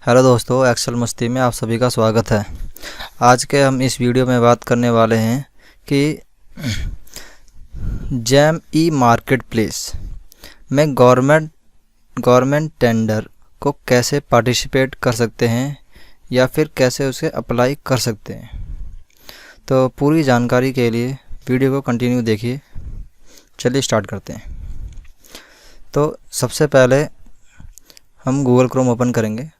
Hello दोस्तों, Excel मस्ती में आप सभी का स्वागत है। आज के हम इस वीडियो में बात करने वाले हैं कि जैम ई मार्केट प्लेस में गवर्नमेंट टेंडर को कैसे पार्टिसिपेट कर सकते हैं या फिर कैसे उसे अप्लाई कर सकते हैं। तो पूरी जानकारी के लिए वीडियो को कंटिन्यू देखिए। चलिए स्टार्ट करते हैं। तो सबसे पहले हम गूगल क्रोम ओपन करेंगे।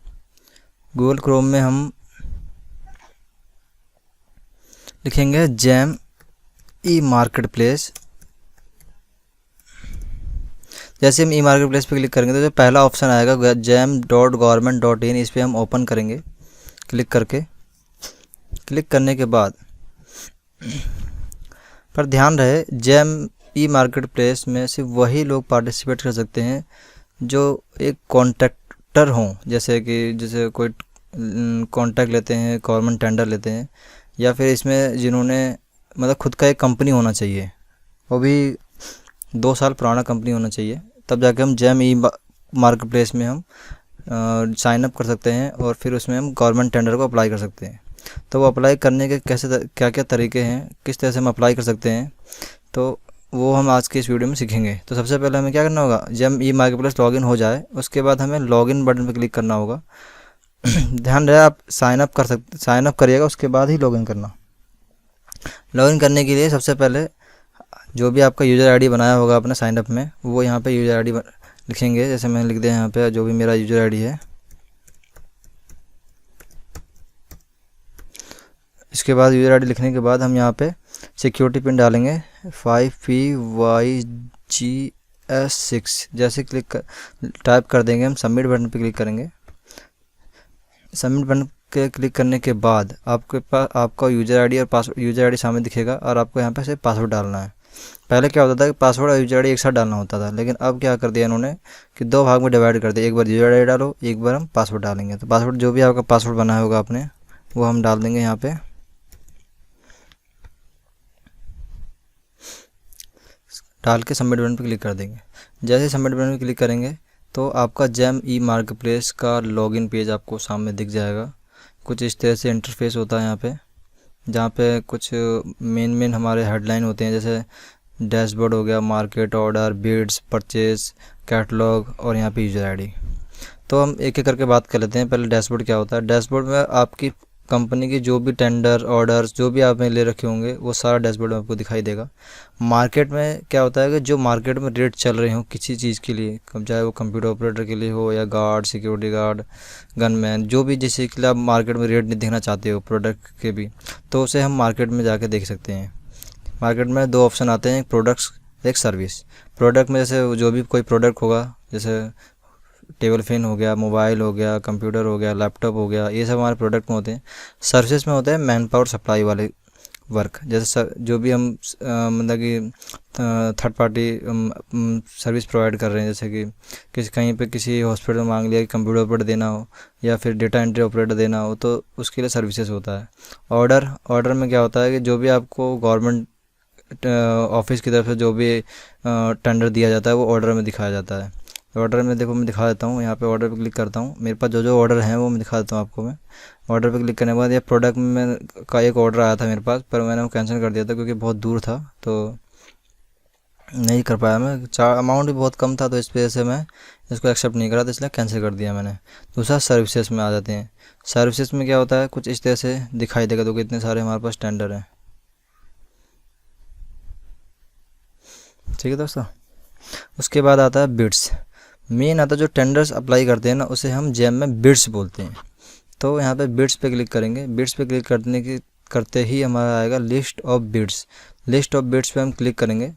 गूगल क्रोम में हम लिखेंगे जैम ई मार्केट प्लेस। जैसे हम ई मार्केट प्लेस पे क्लिक करेंगे तो जो पहला ऑप्शन आएगा jam.government.in, इस पर हम ओपन करेंगे। क्लिक करने के बाद पर ध्यान रहे, जैम ई मार्केट प्लेस में सिर्फ वही लोग पार्टिसिपेट कर सकते हैं जो एक कॉन्ट्रैक्टर हों, जैसे कोई कॉन्ट्रैक्ट लेते हैं, गवर्नमेंट टेंडर लेते हैं, या फिर इसमें जिन्होंने मतलब खुद का एक कंपनी होना चाहिए, वो भी 2 साल पुराना कंपनी होना चाहिए, तब जाके हम जैम ई मार्केट प्लेस में हम साइन अप कर सकते हैं और फिर उसमें हम गवर्नमेंट टेंडर को अप्लाई कर सकते हैं। तो वो अप्लाई करने के क्या क्या तरीके हैं, किस तरह से हम अप्लाई कर सकते हैं, तो वो हम आज के इस वीडियो में सीखेंगे। तो सबसे पहले हमें क्या करना होगा, जैम ई मार्केट प्लेस लॉगिन हो जाए उसके बाद हमें लॉगिन बटन पर क्लिक करना होगा। ध्यान रहे, आप साइन अप करिएगा उसके बाद ही लॉगिन करना। लॉगिन करने के लिए सबसे पहले जो भी आपका यूज़र आईडी बनाया होगा अपने साइन अप में, वो यहाँ पे यूज़र आईडी लिखेंगे। जैसे मैंने लिख दिया यहाँ पे जो भी मेरा यूज़र आईडी है। इसके बाद यूज़र आईडी लिखने के बाद हम यहाँ पे सिक्योरिटी पिन डालेंगे 5PYGS6। जैसे टाइप कर देंगे, हम सबमिट बटन पे क्लिक करेंगे। सबमिट बटन के क्लिक करने के बाद आपके पास आपका यूज़र आईडी और पासवर्ड, यूज़र आईडी सामने दिखेगा और आपको यहाँ पे सिर्फ पासवर्ड डालना है। पहले क्या होता था कि पासवर्ड और यूज़र आईडी एक साथ डालना होता था, लेकिन अब क्या कर दिया इन्होंने कि 2 भाग में डिवाइड कर दिया। एक बार यूज़र आईडी डालो, एक बार हम पासवर्ड डालेंगे। तो पासवर्ड जो भी आपका पासवर्ड बनाया होगा आपने, वो हम डाल देंगे यहाँ पे। डाल के सबमिट बटन पर क्लिक कर देंगे। जैसे सबमिट बटन पर क्लिक करेंगे तो आपका जैम ई मार्केट प्लेस का लॉगिन पेज आपको सामने दिख जाएगा। कुछ इस तरह से इंटरफेस होता है यहाँ पे, जहाँ पे कुछ मेन हमारे हेडलाइन होते हैं, जैसे डैशबोर्ड हो गया, market order, bids, purchase, catalogue और यहाँ पे यूज़र आईडी। तो हम एक एक करके बात कर लेते हैं। पहले डैशबोर्ड क्या होता है। डैशबोर्ड में आपकी कंपनी की जो भी टेंडर, ऑर्डर्स जो भी आपने ले रखे होंगे वो सारा डैशबोर्ड में आपको दिखाई देगा। मार्केट में क्या होता है कि जो मार्केट में रेट चल रहे हो किसी चीज़ के लिए, चाहे वो कंप्यूटर ऑपरेटर के लिए हो या गार्ड, सिक्योरिटी गार्ड, गनमैन, जो भी जिसके लिए आप मार्केट में रेट नहीं देखना चाहते हो प्रोडक्ट के भी, तो उसे हम मार्केट में जाके देख सकते हैं। मार्केट में 2 ऑप्शन आते हैं, एक प्रोडक्ट्स, एक सर्विस। प्रोडक्ट में जैसे जो भी कोई प्रोडक्ट होगा, जैसे टेबल फैन हो गया, मोबाइल हो गया, कंप्यूटर हो गया, लैपटॉप हो गया, ये सब हमारे प्रोडक्ट में होते हैं। सर्विस में होते हैं मैन पावर सप्लाई वाले वर्क, जैसे जो भी हम मतलब कि थर्ड पार्टी सर्विस प्रोवाइड कर रहे हैं, जैसे कि कहीं पे किसी हॉस्पिटल में मांग लिया कि कंप्यूटर ऑपरेटर देना हो या फिर डेटा एंट्री ऑपरेटर देना हो, तो उसके लिए सर्विसेज होता है। ऑर्डर में क्या होता है कि जो भी आपको गवर्नमेंट ऑफिस की तरफ से जो भी टेंडर दिया जाता है वो ऑर्डर में दिखाया जाता है। ऑर्डर में देखो, मैं दिखा देता हूँ। यहाँ पे ऑर्डर पे क्लिक करता हूँ, मेरे पास जो ऑर्डर हैं वो मैं दिखा देता हूँ आपको। मैं ऑर्डर पे क्लिक करने के बाद ये प्रोडक्ट में का एक ऑर्डर आया था मेरे पास, पर मैंने वो कैंसिल कर दिया था क्योंकि बहुत दूर था, तो नहीं कर पाया मैं। अमाउंट भी बहुत कम था, तो इस वजह से मैं इसको एक्सेप्ट नहीं करा, तो इसलिए कैंसिल कर दिया मैंने। दूसरा सर्विसेज में आ जाते हैं। सर्विसेज में क्या होता है, कुछ इस तरह से दिखाई देगा, तो कितने सारे हमारे पास टेंडर हैं। ठीक है दोस्तों। उसके बाद आता है बिड्स। मेन आता है जो टेंडर्स अप्लाई करते हैं ना, उसे हम जैम में बिड्स बोलते हैं। तो यहाँ पे बिड्स पे क्लिक करेंगे। बिड्स पे क्लिक करते ही हमारा आएगा list of bids. List of bids पे हम क्लिक करेंगे।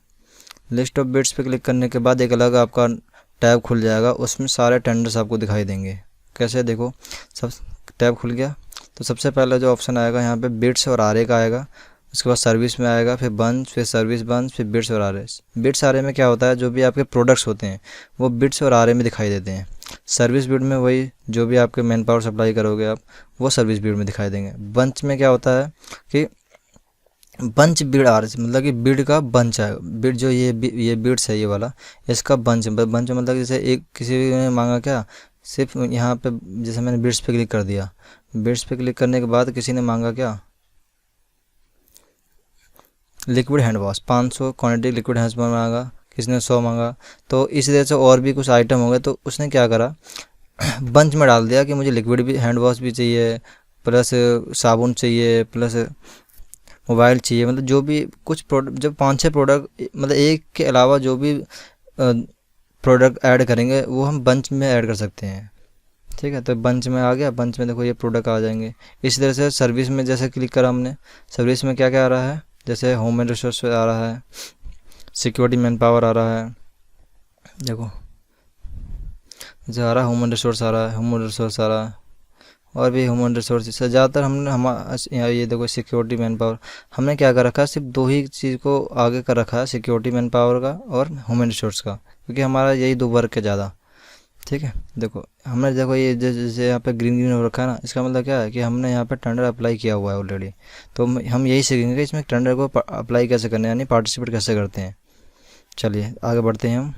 लिस्ट ऑफ बिड्स पे क्लिक करने के बाद एक अलग आपका टैब खुल जाएगा, उसमें सारे टेंडर्स आपको दिखाई देंगे। कैसे, देखो, सब टैब खुल गया। तो सबसे पहला जो ऑप्शन आएगा यहाँ पे बिड्स और आरए का आएगा। उसके बाद सर्विस में आएगा, फिर बंच, फिर सर्विस बंच, फिर बिड्स और आरए। बिड्स आरए में क्या होता है, जो भी आपके प्रोडक्ट्स होते हैं वो बिड्स और आरए में दिखाई देते हैं। सर्विस बिड में वही जो भी आपके मैन पावर सप्लाई करोगे आप, वो सर्विस बिड में दिखाई देंगे। बंच में क्या होता है कि बंच बिड आर, मतलब कि बिड का बंच है। बिड जो ये बिड्स है ये वाला, इसका बंच मतलब जैसे एक किसी ने मांगा क्या सिर्फ यहाँ पे जैसे मैंने बिट्स पे क्लिक कर दिया, बिट्स पे क्लिक करने के बाद किसी ने मांगा क्या, liquid hand wash 500 quantity liquid hand wash मांगा, किसी ने 100 मांगा। तो इसी तरह से और भी कुछ आइटम हो गए, तो उसने क्या करा बंच में डाल दिया कि मुझे लिक्विड भी हैंड वॉश भी चाहिए, प्लस साबुन चाहिए, प्लस मोबाइल चाहिए। मतलब जो भी कुछ प्रोडक्ट, जब 5-6 प्रोडक्ट, मतलब एक के अलावा जो भी प्रोडक्ट ऐड करेंगे वो हम बंच में ऐड कर सकते हैं। ठीक है, तो बंच में आ गया, बंच में देखो ये प्रोडक्ट आ जाएंगे। इसी तरह से सर्विस में जैसे क्लिक करा हमने, सर्विस में क्या क्या आ रहा है, जैसे होम एंड रिसोर्स आ रहा है, सिक्योरिटी मैन पावर आ रहा है, देखो जैसे आ रहा है होम एंड रिसोर्स आ रहा है, होम एंड रिसोर्स आ रहा है, और भी ह्यूमन रिसोर्स से ज़्यादातर हमने यहाँ ये देखो सिक्योरिटी मैन पावर, हमने क्या कर रखा है, सिर्फ 2 ही चीज़ को आगे कर रखा है, सिक्योरिटी मैन पावर का और ह्यूमन रिसोर्स का, क्योंकि हमारा यही 2 वर्क है ज़्यादा। ठीक है, देखो हमने देखो ये जैसे यहाँ पे ग्रीन ग्रीन हो रखा है ना, इसका मतलब क्या है कि हमने यहाँ पे टेंडर अप्लाई किया हुआ है ऑलरेडी। तो हम यही सीखेंगे इसमें टेंडर को अप्लाई कैसे करना है, यानी पार्टिसिपेट कैसे करते हैं। चलिए आगे बढ़ते हैं हम।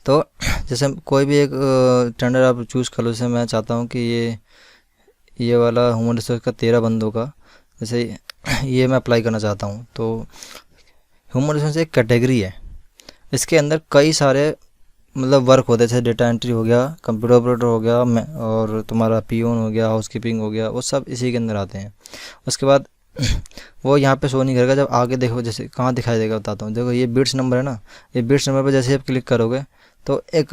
तो जैसे कोई भी एक टेंडर आप चूज़ कर लो, जैसे मैं चाहता हूँ कि ये वाला ह्यूमन रिसोर्स का 13 बंदों का, जैसे ये मैं अप्लाई करना चाहता हूँ। तो ह्यूमन रिसोर्स एक कैटेगरी है, इसके अंदर कई सारे मतलब वर्क होते हैं, जैसे डेटा एंट्री हो गया, कंप्यूटर ऑपरेटर हो गया, और तुम्हारा पियोन हो गया, हाउसकीपिंग हो गया, वो सब इसी के अंदर आते हैं। उसके बाद वो यहाँ पे शो नहीं करेगा, जब आगे देखो जैसे कहाँ दिखाई देगा बताता हूँ। देखो ये बिट्स नंबर है ना, ये बिट्स नंबर पे जैसे आप क्लिक करोगे तो एक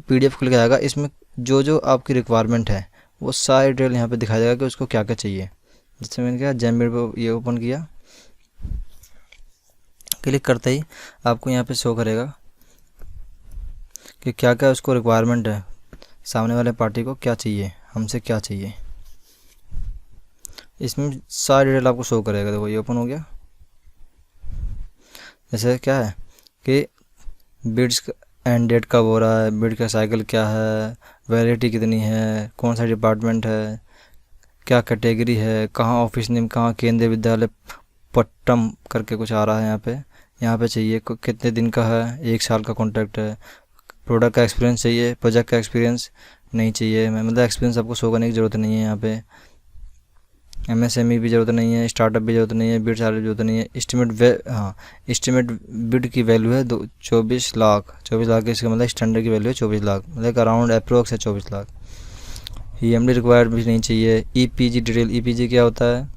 PDF खुल के आएगा, इसमें जो जो आपकी रिक्वायरमेंट है वो सारी डिटेल यहाँ पे दिखाई देगा कि उसको क्या क्या चाहिए। जैसे मैंने क्या जेमबीट पे ये ओपन किया, क्लिक करते ही आपको यहाँ पे शो करेगा कि क्या क्या उसको रिक्वायरमेंट है, सामने वाले पार्टी को क्या चाहिए, हमसे क्या चाहिए, इसमें सारी डिटेल आपको शो करेगा। देखो ये ओपन हो गया। जैसे क्या है कि बिड्स एंड डेट कब हो रहा है, बिड का साइकिल क्या है, वैलिडिटी कितनी है, कौन सा डिपार्टमेंट है, क्या कैटेगरी है, कहाँ ऑफिस नेम, कहाँ केंद्रीय विद्यालय पट्टम करके कुछ आ रहा है यहाँ पे चाहिए, कितने दिन का है, 1 साल का कॉन्ट्रैक्ट है, प्रोडक्ट का एक्सपीरियंस चाहिए, प्रोजेक्ट का एक्सपीरियंस नहीं चाहिए, मतलब एक्सपीरियंस आपको शो करने की ज़रूरत नहीं है यहाँ पे। MSME भी ज़रूरत नहीं है, स्टार्टअप भी ज़रूरत नहीं है, बिड सारी ज़रूरत नहीं है। एस्टिमेट बिड की वैल्यू है 24 लाख, 24 लाख इसका मतलब स्टैंडर्ड की वैल्यू है 24 लाख, मतलब अराउंड अप्रोक्स है 24 लाख। EMD रिक्वायर्ड भी नहीं चाहिए। EPG डिटेल, EPG क्या होता है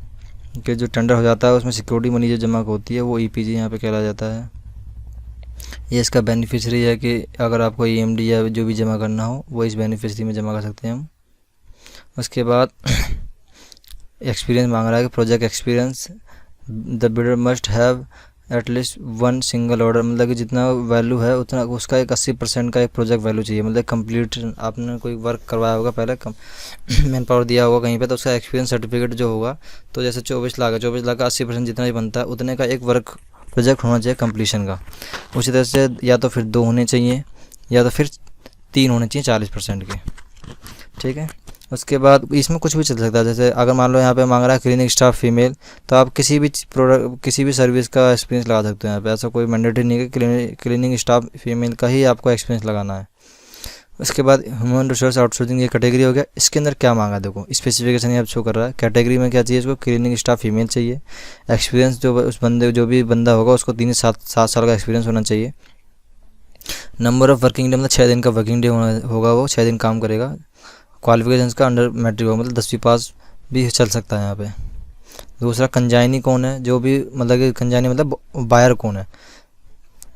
कि जो टेंडर हो जाता है उसमें सिक्योरिटी मनी जो जमा होती है वो EPG यहाँ पे कहला जाता है। ये इसका बेनिफिशरी है कि अगर आपको EMD या जो भी जमा करना हो वो इस बेनिफिशरी में जमा कर सकते हैं हम। उसके बाद एक्सपीरियंस मांग रहा है कि project experience, the bidder must have at least 1 single order, मतलब कि जितना वैल्यू है उतना उसका एक 80% का एक प्रोजेक्ट वैल्यू चाहिए, मतलब कंप्लीट आपने कोई वर्क करवाया होगा पहले, मैन पावर दिया होगा कहीं पे, तो उसका एक्सपीरियंस सर्टिफिकेट जो होगा, तो जैसे 24 लाख है, 24 लाख का 80% जितना भी बनता है उतने का एक वर्क प्रोजेक्ट होना चाहिए कंप्लीशन का। उसी तरह से या तो फिर 2 होने चाहिए या तो फिर 3 होने चाहिए 40% के। ठीक है, उसके बाद इसमें कुछ भी चल सकता है। जैसे अगर मान लो यहाँ पे मांग रहा है क्लीनिंग स्टाफ फीमेल, तो आप किसी भी प्रोडक्ट किसी भी सर्विस का एक्सपीरियंस लगा सकते हो यहाँ पे, ऐसा कोई मैंडेटरी नहीं है कि क्लीनिंग स्टाफ फीमेल का ही आपको एक्सपीरियंस लगाना है। उसके बाद ह्यूमन रिसोर्स आउटसोर्सिंग ये कैटेगरी हो गया। इसके अंदर क्या मांगा देखो, स्पेसिफिकेशन यहाँ शो कर रहा है। कैटेगरी में क्या चाहिए, इसको क्लीनिंग स्टाफ फीमेल चाहिए। एक्सपीरियंस जो उस बंदे जो भी बंदा होगा उसको 3 से 7 साल का एक्सपीरियंस होना चाहिए। नंबर ऑफ़ वर्किंग डे, मतलब 6 दिन का वर्किंग डे होगा, वो 6 दिन काम करेगा। क्वालिफिकेशंस का अंडर मैट्रिक होगा, मतलब 10वीं पास भी चल सकता है यहाँ पे। दूसरा कंजाइनी कौन है, जो भी मतलब कि कंजाइनी मतलब बायर कौन है,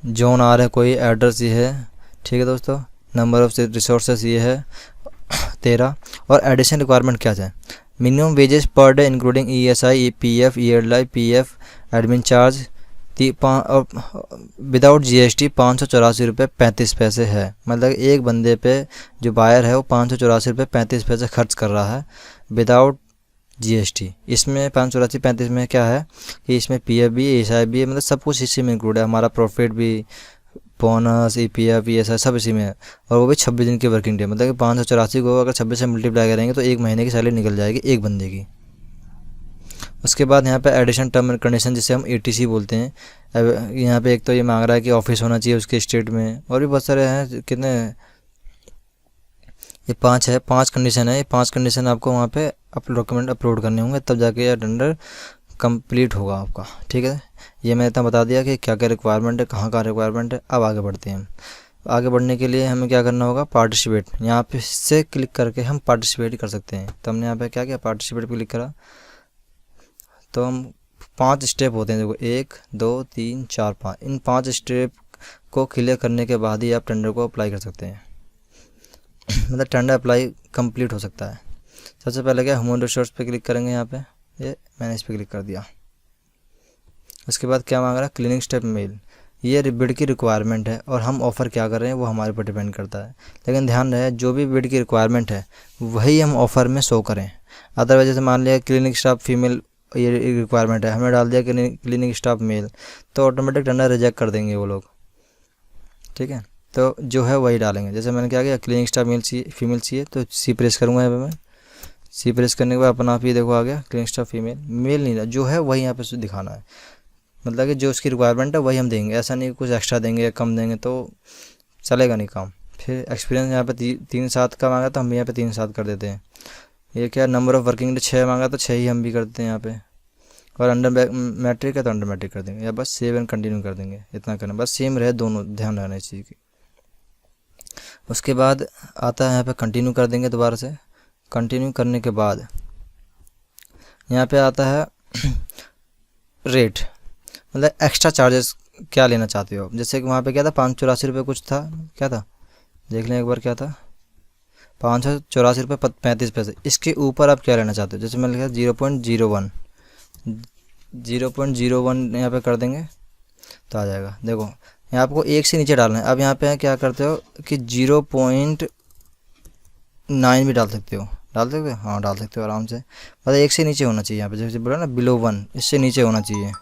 जोन आ रहा है कोई, एड्रेस ये है। ठीक है दोस्तों, नंबर ऑफ रिसोर्सेस ये है 13। और एडिशनल रिक्वायरमेंट क्या है, minimum wages per day including ESI, PF, ELI, PF, admin charge without GST 584 रुपये 35 पैसे है। मतलब एक बंदे पे जो बायर है वो 584 रुपये 35 पैसे खर्च कर रहा है विदाउट GST। इसमें 584-35 में क्या है कि इसमें PF भी, ESI भी है, मतलब सब कुछ इसी में इंक्लूड है, हमारा प्रॉफिट भी, बोनस, EPF, ESI सब इसी में है। और वो भी 26 दिन की वर्किंग डे, मतलब कि 584 को अगर 26 से मल्टीप्लाई करेंगे तो 1 महीने की सैलरी निकल जाएगी एक बंदे की। उसके बाद यहाँ पे एडिशन टर्म एंड कंडीशन जिसे हम ATC बोलते हैं। यहाँ पे एक तो ये मांग रहा है कि ऑफिस होना चाहिए उसके स्टेट में, और भी बहुत सारे हैं, कितने ये 5 है, 5 कंडीशन है, ये 5 कंडीशन आपको वहाँ पे डॉक्यूमेंट अपलोड करने होंगे, तब जाके यह टेंडर कंप्लीट होगा आपका। ठीक है, ये मैंने इतना बता दिया कि क्या क्या रिक्वायरमेंट है, कहाँ रिक्वायरमेंट है। अब आगे बढ़ते हैं हम। आगे बढ़ने के लिए हमें क्या करना होगा, पार्टिसिपेट, यहाँ पे से क्लिक करके हम पार्टिसिपेट कर सकते हैं। तो हमने यहाँ पे क्या किया, पार्टिसिपेट पे क्लिक करा, तो हम 5 स्टेप होते हैं, देखो 1 2 3 4 5, इन 5 स्टेप को क्लियर करने के बाद ही आप टेंडर को अप्लाई कर सकते हैं। मतलब टेंडर अप्लाई कंप्लीट हो सकता है। सबसे पहले क्या, ह्यूमन रिसोर्स पे क्लिक करेंगे, यहाँ पे ये मैंने इस पर क्लिक कर दिया। उसके बाद क्या मांग रहा है, क्लिनिक स्टेप मेल, ये बिड की रिक्वायरमेंट है और हम ऑफ़र क्या कर रहे हैं वो हमारे पर डिपेंड करता है। लेकिन ध्यान रहे, जो भी बिड की रिक्वायरमेंट है वही हम ऑफ़र में शो करें। अदरवाइज जैसे मान लिया क्लिनिक स्टाफ फीमेल ये रिक्वायरमेंट है, हमने डाल दिया क्लिनिक स्टाफ मेल, तो ऑटोमेटिक टेंडर रिजेक्ट कर देंगे वो लोग। ठीक है, तो जो है वही डालेंगे। जैसे मैंने क्या किया, क्लिनिक स्टाफ मेल चाहिए, फीमेल चाहिए, तो सी प्रेस करूँगा यहाँ पे मैं। सी प्रेस करने के बाद अपना आप ये देखो आ गया क्लिनिक स्टाफ फीमेल, मेल नहीं, जो है वही यहाँ पे दिखाना है। मतलब कि जो उसकी रिक्वायरमेंट है वही हम देंगे, ऐसा नहीं कुछ एक्स्ट्रा देंगे या कम देंगे तो चलेगा नहीं काम। फिर एक्सपीरियंस यहाँ पे 3-7 का मांगा, तो हम यहाँ पे 3-7 कर देते हैं। ये क्या, नंबर ऑफ़ वर्किंग डे 6 मांगा, तो 6 ही हम भी कर देते हैं यहाँ पे। और अंडर मैट्रिक है तो अंडर मैट्रिक कर देंगे, या बस सेव एंड कंटिन्यू कर देंगे, इतना करना, बस सेम रहे दोनों, ध्यान रहना इस चीज़ की। उसके बाद आता है यहाँ पे कंटिन्यू कर देंगे दोबारा से। कंटिन्यू करने के बाद यहाँ पे आता है रेट, मतलब एक्स्ट्रा चार्जेस क्या लेना चाहते हो। जैसे कि वहाँ पे क्या था, 584 रुपये कुछ था, क्या था देख लें एक बार, क्या था 584 रुपये 35 पैसे। इसके ऊपर आप क्या लेना चाहते हो, जैसे मैंने लिखा 0.01 यहाँ पे कर देंगे तो आ जाएगा। देखो यहाँ आपको एक से नीचे डालना है। अब यहाँ पे क्या करते हो कि 0.9 भी डाल सकते हो, हाँ डाल सकते हो आराम से। मतलब एक से नीचे होना चाहिए यहाँ पे, जैसे बोला ना बिलो 1, इससे नीचे होना चाहिए।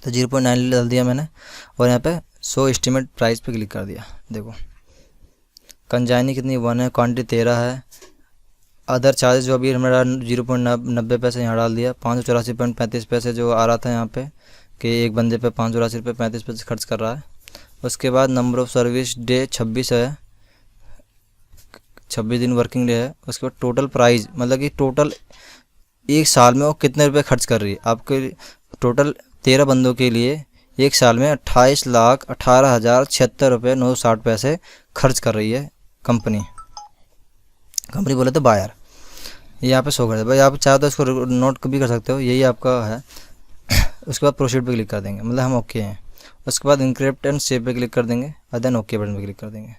तो 0.9 डाल दिया मैंने, और यहाँ पे शो एस्टीमेट प्राइस पे क्लिक कर दिया। देखो कंजाइनी कितनी 1 है, क्वांटिटी 13 है। अदर चार्जेस जो अभी हमने 0.90 पैसे यहाँ डाल दिया। 584.35 पैसे जो आ रहा था यहाँ पे कि एक बंदे पे 584.35 खर्च कर रहा है। उसके बाद नंबर ऑफ़ सर्विस डे 26 है, 26 दिन वर्किंग डे है। उसके बाद टोटल प्राइस, मतलब कि टोटल एक साल में वो कितने रुपए खर्च कर रही है आपके, टोटल 13 बंदों के लिए एक साल में 28,18,076 रुपये 960 पैसे खर्च कर रही है कंपनी बोले तो बायर। यहाँ पे शो कर दे भाई, आप चाहो तो इसको नोट भी कर सकते हो, यही आपका है। उसके बाद प्रोसीड पे क्लिक कर देंगे, मतलब हम ओके हैं। उसके बाद इनक्रिप्ट एंड सेव पे क्लिक कर देंगे, और देन ओके बटन पे क्लिक कर देंगे।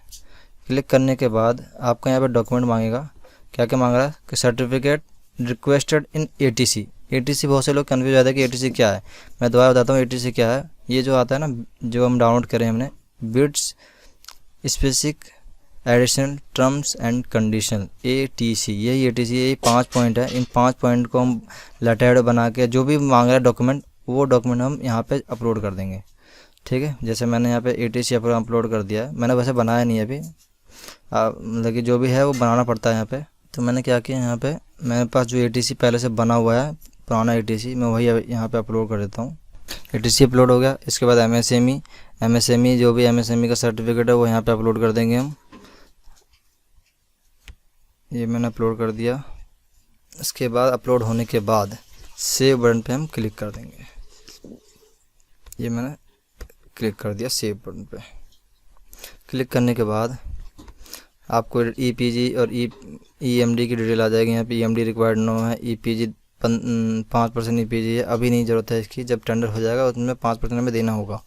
क्लिक करने के बाद आपका यहाँ पे डॉक्यूमेंट मांगेगा। क्या क्या मांग रहा है कि सर्टिफिकेट रिक्वेस्टेड इन ATC। ATC बहुत से लोग कन्फ्यूज जाते हैं कि ATC क्या है। मैं दोबारा बताता हूँ ATC क्या है। ये जो आता है ना, जो हम डाउनलोड करें हमने, bids specific additional terms and condition, ATC, यही ATC, यही 5 पॉइंट है। इन 5 पॉइंट को हम लेटर बना के जो भी मांग रहा है डॉक्यूमेंट, वो डॉक्यूमेंट हम यहाँ पे अपलोड कर देंगे। ठीक है, जैसे मैंने यहाँ पे ATC अपलोड कर दिया है। मैंने वैसे बनाया नहीं है अभी, मतलब कि जो भी है वो बनाना पड़ता है यहाँ पे। तो मैंने क्या किया, यहाँ पे मेरे पास जो ATC पहले से बना हुआ है, पुराना ATC, मैं वही यहाँ पे अपलोड कर देता हूँ। ATC अपलोड हो गया। इसके बाद MSME जो भी MSME का सर्टिफिकेट है वो यहाँ पे अपलोड कर देंगे हम। ये मैंने अपलोड कर दिया। इसके बाद अपलोड होने के बाद सेव बटन पे हम क्लिक कर देंगे। ये मैंने क्लिक कर दिया सेव बटन पे। क्लिक करने के बाद आपको EPG और EMD की डिटेल आ जाएगी। यहाँ पे EMD रिक्वायर्ड नो है, EPG 5% EPG है, अभी नहीं ज़रूरत है इसकी, जब टेंडर हो जाएगा उसमें 5% हमें देना होगा।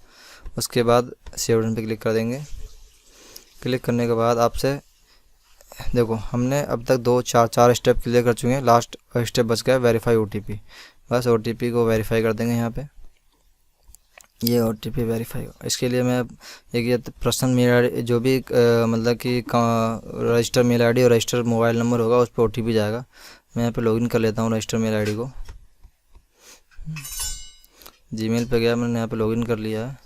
उसके बाद सेव बटन पे क्लिक कर देंगे। क्लिक करने के बाद आपसे देखो हमने अब तक 4 स्टेप क्लियर कर चुके हैं, लास्ट स्टेप बच गया वेरीफाई OTP। बस OTP को वेरीफाई कर देंगे यहाँ पे। ये OTP वेरीफाई हो, इसके लिए मैं एक ये पर्सनल मेल ID जो भी मतलब कि रजिस्टर मेल ID और रजिस्टर मोबाइल नंबर होगा उस पर OTP जाएगा। मैं यहाँ पे लॉगिन कर लेता हूँ रजिस्टर मेल ID को। जीमेल पे गया, मैंने यहाँ पे लॉगिन कर लिया है।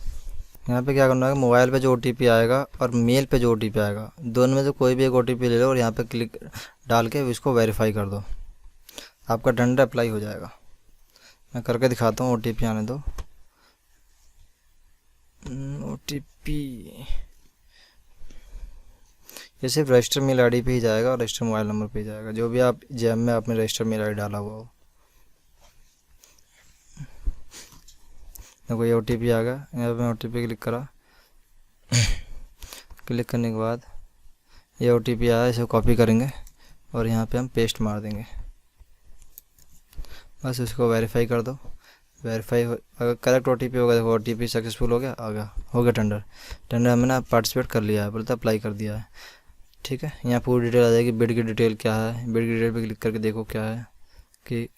यहाँ पे क्या करना है, मोबाइल पे जो OTP आएगा और मेल पे जो OTP आएगा, दोनों में से कोई भी एक OTP ले लो और यहाँ पे क्लिक डाल के इसको वेरीफाई कर दो, आपका टेंडर अप्लाई हो जाएगा। मैं करके दिखाता हूँ, OTP आने दो। OTP ये सिर्फ रजिस्टर मेल आईडी पे ही जाएगा और रजिस्टर मोबाइल नंबर पे ही जाएगा, जो भी आप जैम में आपने रजिस्टर मेल आईडी डाला हुआ हो। देखो ये OTP आ गया, यहाँ पे OTP क्लिक करा। क्लिक करने के बाद ये OTP आया, इसे कॉपी करेंगे और यहाँ पे हम पेस्ट मार देंगे। बस इसको वेरीफाई कर दो। वेरीफाई अगर करेक्ट OTP होगा, देखो OTP सक्सेसफुल हो गया, आ गया, हो गया टेंडर। हमने ना पार्टिसिपेट कर लिया है, बोलते अप्लाई कर दिया है। ठीक है, यहाँ पूरी डिटेल आ जाएगी, बिड की डिटेल क्या है, बिड की डिटेल पे क्लिक करके देखो क्या है कि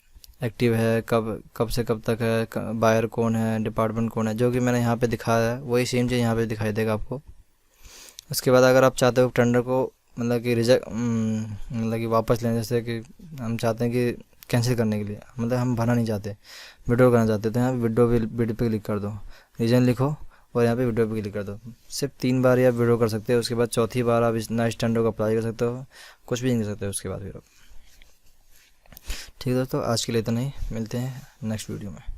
एक्टिव है, कब से कब तक है, बायर कौन है, डिपार्टमेंट कौन है, जो कि मैंने यहाँ पे दिखाया है वही सेम चीज़ यहाँ पे दिखाई देगा आपको। उसके बाद अगर आप चाहते हो टेंडर को मतलब कि मतलब कि वापस लें, जैसे कि हम चाहते हैं कि कैंसिल करने के लिए, मतलब हम भरना नहीं चाहते, विड्रॉ करना चाहते, तो यहाँ पे बिड पे क्लिक कर दो, रीज़न लिखो और यहाँ पे विड्रॉ पे क्लिक कर दो। सिर्फ 3 बार ही आप विड्रॉ कर सकते हो, उसके बाद चौथी बार आप इस नए टेंडर को अप्लाई कर सकते हो, कुछ भी नहीं कर सकते उसके बाद फिर आप। ठीक है दोस्तों, आज के लिए इतना ही, मिलते हैं नेक्स्ट वीडियो में।